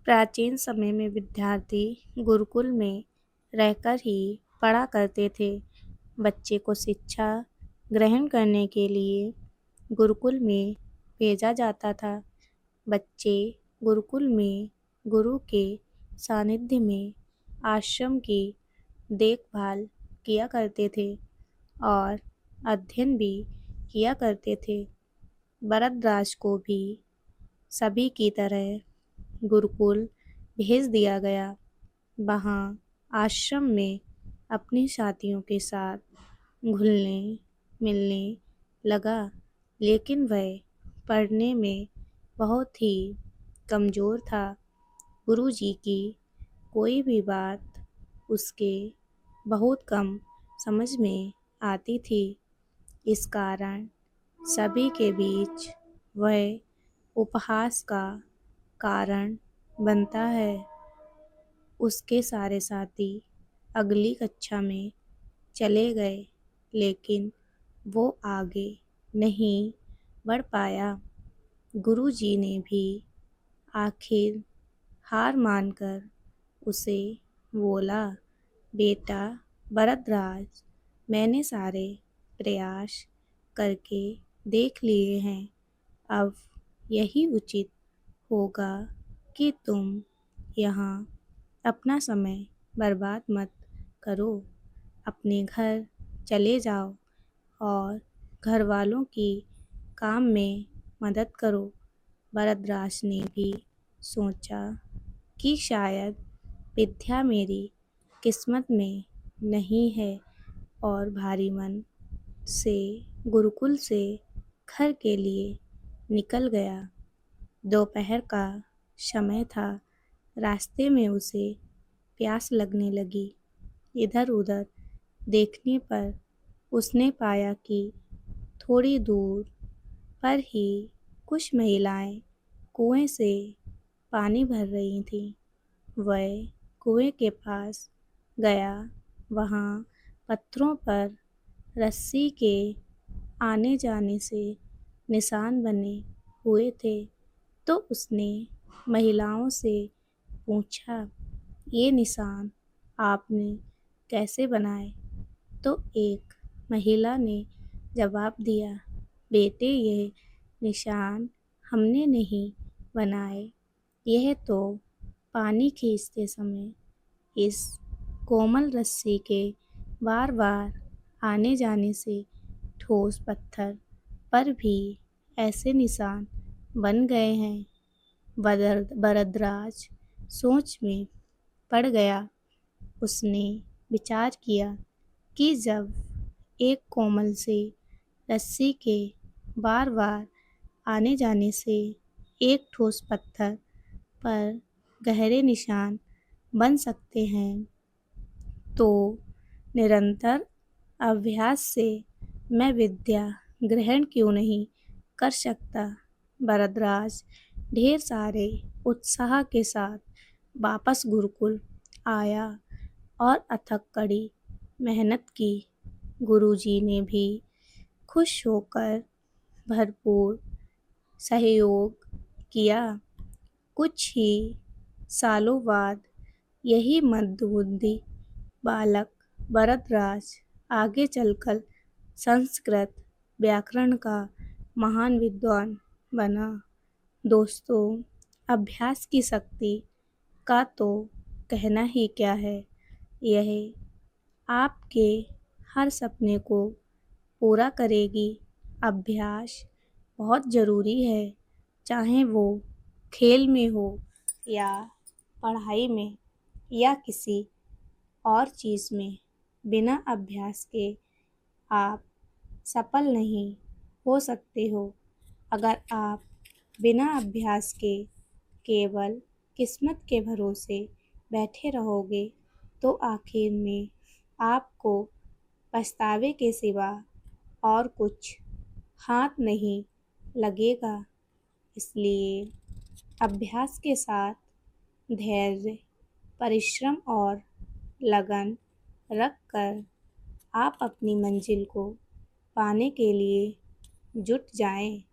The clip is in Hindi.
प्राचीन समय में विद्यार्थी गुरुकुल में रहकर ही पढ़ा करते थे। बच्चे को शिक्षा ग्रहण करने के लिए गुरुकुल में भेजा जाता था। बच्चे गुरुकुल में गुरु के सानिध्य में आश्रम की देखभाल किया करते थे और अध्ययन भी किया करते थे। भरद्वाज को भी सभी की तरह गुरुकुल भेज दिया गया। वहाँ आश्रम में अपने साथियों के साथ घुलने मिलने लगा, लेकिन वह पढ़ने में बहुत ही कमज़ोर था। गुरुजी की कोई भी बात उसके बहुत कम समझ में आती थी। इस कारण सभी के बीच वह उपहास का कारण बनता है। उसके सारे साथी अगली कक्षा में चले गए, लेकिन वो आगे नहीं बढ़ पाया। गुरुजी ने भी आखिर हार मानकर उसे बोला, बेटा भरद्वाज, मैंने सारे प्रयास करके देख लिए हैं। अब यही उचित होगा कि तुम यहाँ अपना समय बर्बाद मत करो। अपने घर चले जाओ और घर वालों की काम में मदद करो। भरद्वाज ने भी सोचा कि शायद विद्या मेरी किस्मत में नहीं है, और भारी मन से गुरुकुल से घर के लिए निकल गया। दोपहर का समय था। रास्ते में उसे प्यास लगने लगी। इधर उधर देखने पर उसने पाया कि थोड़ी दूर पर ही कुछ महिलाएं कुएं से पानी भर रही थीं। वह कुएं के पास गया। वहाँ पत्थरों पर रस्सी के आने जाने से निशान बने हुए थे। तो उसने महिलाओं से पूछा, ये निशान आपने कैसे बनाए? तो एक महिला ने जवाब दिया, बेटे ये निशान हमने नहीं बनाए, यह तो पानी खींचते समय इस कोमल रस्सी के बार बार आने जाने से ठोस पत्थर पर भी ऐसे निशान बन गए हैं। भरद्वाज सोच में पड़ गया। उसने विचार किया कि जब एक कोमल से रस्सी के बार बार आने जाने से एक ठोस पत्थर पर गहरे निशान बन सकते हैं, तो निरंतर अभ्यास से मैं विद्या ग्रहण क्यों नहीं कर सकता। भरद्वाज ढेर सारे उत्साह के साथ वापस गुरुकुल आया और अथक कड़ी मेहनत की। गुरुजी ने भी खुश होकर भरपूर सहयोग किया। कुछ ही सालों बाद यही मंदबुद्धि बालक भरद्वाज आगे चलकर संस्कृत व्याकरण का महान विद्वान बना। दोस्तों, अभ्यास की शक्ति का तो कहना ही क्या है। यह आपके हर सपने को पूरा करेगी। अभ्यास बहुत ज़रूरी है, चाहे वो खेल में हो या पढ़ाई में या किसी और चीज़ में। बिना अभ्यास के आप सफल नहीं हो सकते हो। अगर आप बिना अभ्यास के केवल किस्मत के भरोसे बैठे रहोगे, तो आखिर में आपको पछतावे के सिवा और कुछ हाथ नहीं लगेगा। इसलिए अभ्यास के साथ धैर्य, परिश्रम और लगन रख कर आप अपनी मंजिल को पाने के लिए जुट जाएं।